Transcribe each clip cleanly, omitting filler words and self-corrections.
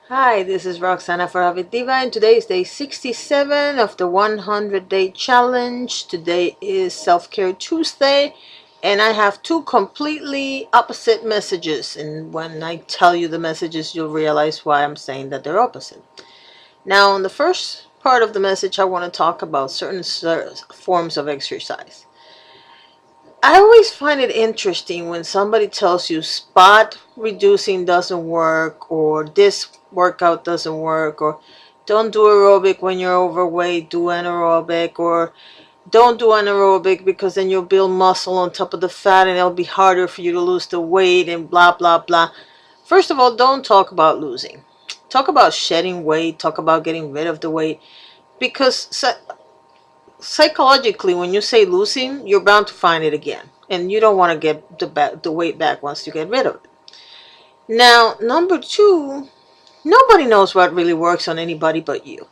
Hi, this is Roxana for Avid Diva, and today is day 67 of the 100-day challenge. Today is Self-Care Tuesday, and I have two completely opposite messages. And when I tell you the messages, you'll realize why I'm saying that they're opposite. Now, in the first part of the message, I want to talk about certain forms of exercise. I always find it interesting when somebody tells you spot reducing doesn't work, or this workout doesn't work, or don't do aerobic when you're overweight, do anaerobic, or don't do anaerobic because then you'll build muscle on top of the fat and it'll be harder for you to lose the weight and blah blah blah. First of all, don't talk about losing. Talk about shedding weight, talk about getting rid of the weight, because psychologically, when you say losing, you're bound to find it again, and you don't want to get the weight back once you get rid of it. Now, number two, nobody knows what really works on anybody but you.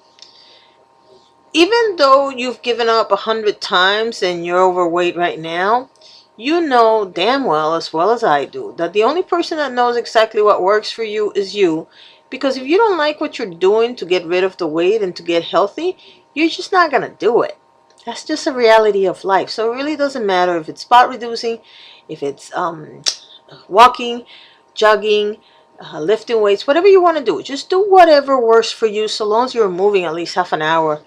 Even though you've given up 100 times and you're overweight right now, you know damn well as I do, that the only person that knows exactly what works for you is you. Because if you don't like what you're doing to get rid of the weight and to get healthy, you're just not going to do it. That's just a reality of life. So it really doesn't matter if it's spot reducing, if it's walking, jogging, lifting weights, whatever you want to do. Just do whatever works for you, so long as you're moving at least half an hour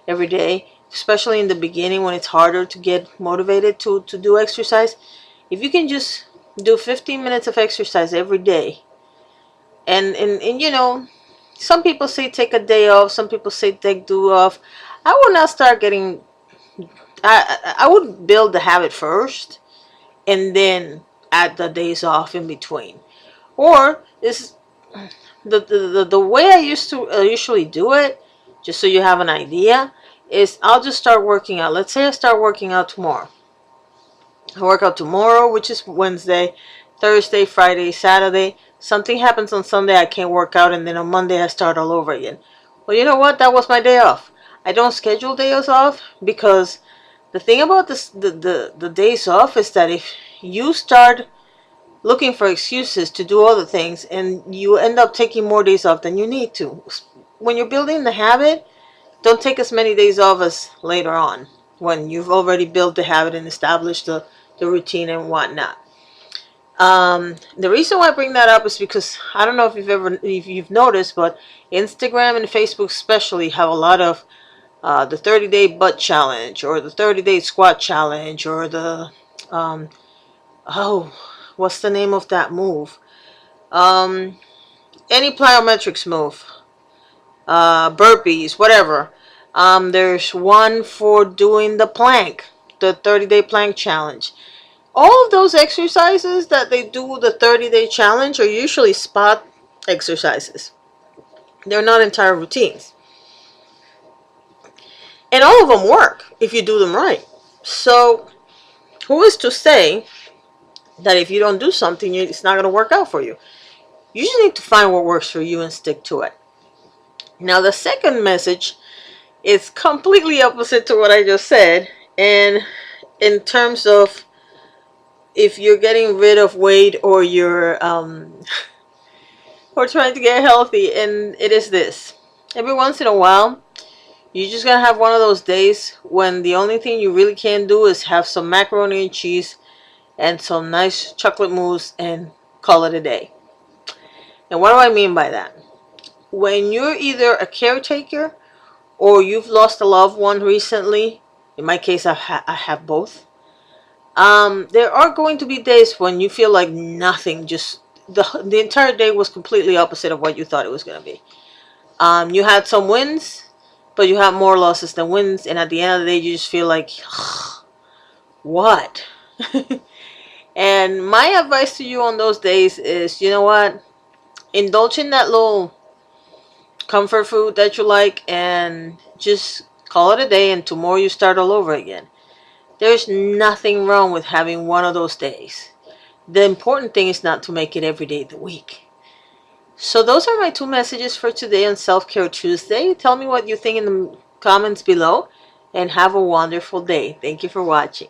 every day, especially in the beginning when it's harder to get motivated to do exercise. If you can just do 15 minutes of exercise every day, and you know, some people say take a day off, some people say take two off. I would not start getting, I would build the habit first and then add the days off in between. Or is the way I used to usually do it, just so you have an idea, is I'll just start working out. Let's say I start working out tomorrow. I work out tomorrow, which is Wednesday, Thursday, Friday, Saturday. Something happens on Sunday, I can't work out, and then on Monday I start all over again. Well, you know what? That was my day off. I don't schedule days off because the thing about this, the days off is that if you start looking for excuses to do other things and you end up taking more days off than you need to. When you're building the habit, don't take as many days off as later on when you've already built the habit and established the routine and whatnot. The reason why I bring that up is because I don't know if you've noticed, but Instagram and Facebook especially have a lot of the 30-day butt challenge, or the 30-day squat challenge, or the oh, what's the name of that move? Any plyometrics move, burpees, whatever. There's one for doing the plank, the 30-day plank challenge. All of those exercises that they do the 30-day challenge are usually spot exercises. They're not entire routines. And all of them work if you do them right. So who is to say that if you don't do something, it's not going to work out for you? You just need to find what works for you and stick to it. Now, the second message is completely opposite to what I just said. And in terms of if you're getting rid of weight or you're or trying to get healthy, and it is this. Every once in a while, you're just going to have one of those days when the only thing you really can do is have some macaroni and cheese and some nice chocolate mousse and call it a day. And what do I mean by that? When you're either a caretaker or you've lost a loved one recently, in my case I have both, there are going to be days when you feel like nothing, just the entire day was completely opposite of what you thought it was going to be. You had some wins, but you have more losses than wins, and at the end of the day you just feel like, what? And my advice to you on those days is, you know what? Indulge in that little comfort food that you like and just call it a day, and tomorrow you start all over again. There's nothing wrong with having one of those days. The important thing is not to make it every day of the week. So those are my two messages for today on Self-Care Tuesday. Tell me what you think in the comments below, and have a wonderful day. Thank you for watching.